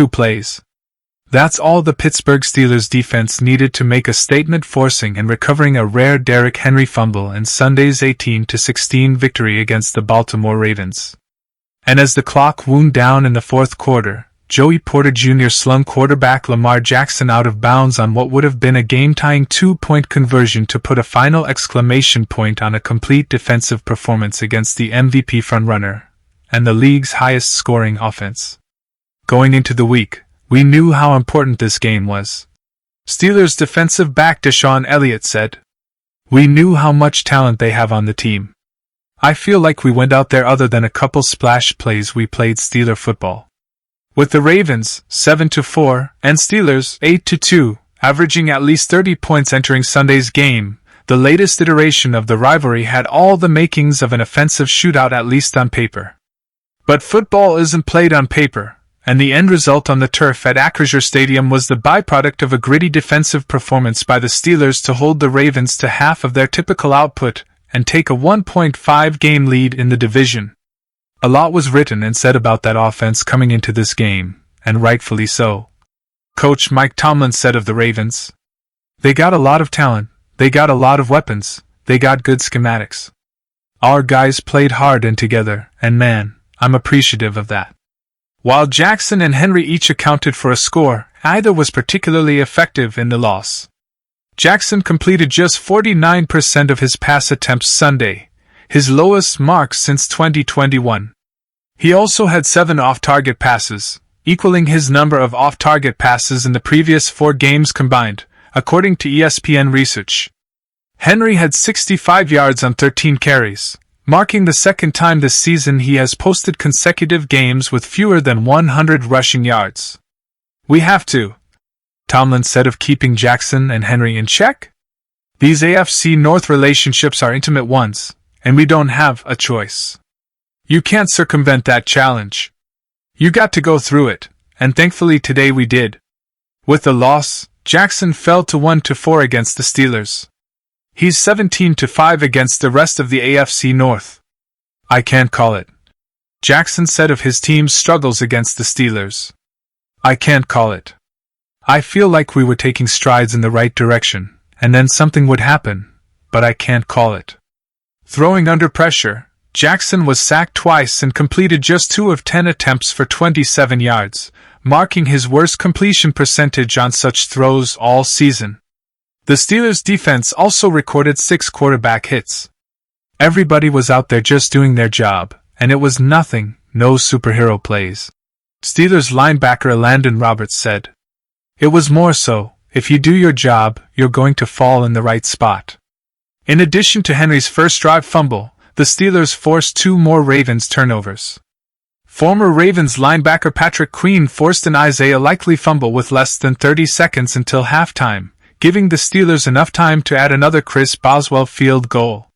2 plays. That's all the Pittsburgh Steelers defense needed to make a statement, forcing and recovering a rare Derrick Henry fumble in Sunday's 18-16 victory against the Baltimore Ravens. And as the clock wound down in the fourth quarter, Joey Porter Jr. slung quarterback Lamar Jackson out of bounds on what would have been a game-tying 2-point conversion to put a final exclamation point on a complete defensive performance against the MVP frontrunner and the league's highest-scoring offense. Going into the week, we knew how important this game was. Steelers defensive back Deshaun Elliott said, "We knew how much talent they have on the team. I feel like we went out there other than a couple splash plays we played Steeler football." With the Ravens 7-4 and Steelers 8-2, averaging at least 30 points entering Sunday's game, the latest iteration of the rivalry had all the makings of an offensive shootout, at least on paper. But football isn't played on paper, and the end result on the turf at Acrisure Stadium was the byproduct of a gritty defensive performance by the Steelers to hold the Ravens to half of their typical output and take a 1.5-game lead in the division. A lot was written and said about that offense coming into this game, and rightfully so. Coach Mike Tomlin said of the Ravens, "They got a lot of talent, they got a lot of weapons, they got good schematics. Our guys played hard and together, and man, I'm appreciative of that." While Jackson and Henry each accounted for a score, neither was particularly effective in the loss. Jackson completed just 49% of his pass attempts Sunday, his lowest mark since 2021. He also had 7 off-target passes, equaling his number of off-target passes in the previous 4 games combined, according to ESPN research. Henry had 65 yards on 13 carries, marking the second time this season he has posted consecutive games with fewer than 100 rushing yards. "We have to," Tomlin said of keeping Jackson and Henry in check. "These AFC North relationships are intimate ones, and we don't have a choice. You can't circumvent that challenge. You got to go through it, and thankfully today we did." With the loss, Jackson fell to 1-4 against the Steelers. He's 17-5 against the rest of the AFC North. "I can't call it," Jackson said of his team's struggles against the Steelers. "I can't call it. I feel like we were taking strides in the right direction, and then something would happen, but I can't call it." Throwing under pressure, Jackson was sacked twice and completed just 2 of 10 attempts for 27 yards, marking his worst completion percentage on such throws all season. The Steelers' defense also recorded 6 quarterback hits. Everybody was out there just doing their job, and it was nothing, no superhero plays. Steelers linebacker Landon Roberts said, "It was more so, if you do your job, you're going to fall in the right spot." In addition to Henry's first drive fumble, the Steelers forced 2 more Ravens turnovers. Former Ravens linebacker Patrick Queen forced an Isaiah Likely fumble with less than 30 seconds until halftime, giving the Steelers enough time to add another Chris Boswell field goal.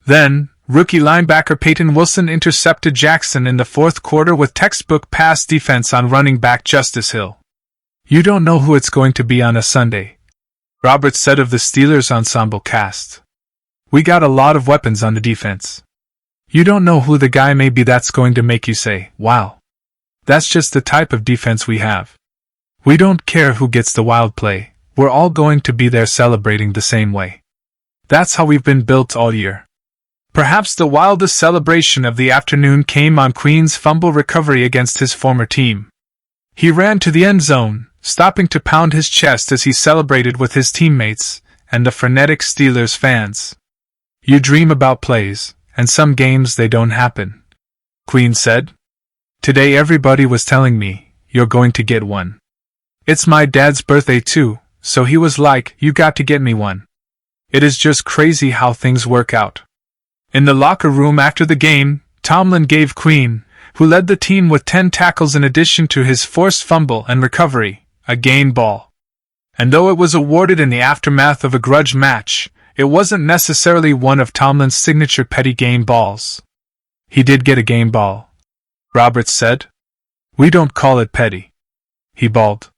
Then, rookie linebacker Peyton Wilson intercepted Jackson in the fourth quarter with textbook pass defense on running back Justice Hill. "You don't know who it's going to be on a Sunday," Roberts said of the Steelers ensemble cast. "We got a lot of weapons on the defense. You don't know who the guy may be that's going to make you say, wow. That's just the type of defense we have. We don't care who gets the wild play, we're all going to be there celebrating the same way. That's how we've been built all year." Perhaps the wildest celebration of the afternoon came on Queen's fumble recovery against his former team. He ran to the end zone, stopping to pound his chest as he celebrated with his teammates and the frenetic Steelers fans. "You dream about plays, and some games they don't happen," Queen said. "Today everybody was telling me, you're going to get one. It's my dad's birthday too, so he was like, you got to get me one. It is just crazy how things work out." In the locker room after the game, Tomlin gave Queen, who led the team with 10 tackles in addition to his forced fumble and recovery, a game ball. And though it was awarded in the aftermath of a grudge match, it wasn't necessarily one of Tomlin's signature petty game balls. "He did get a game ball," Roberts said. "We don't call it petty. He balled."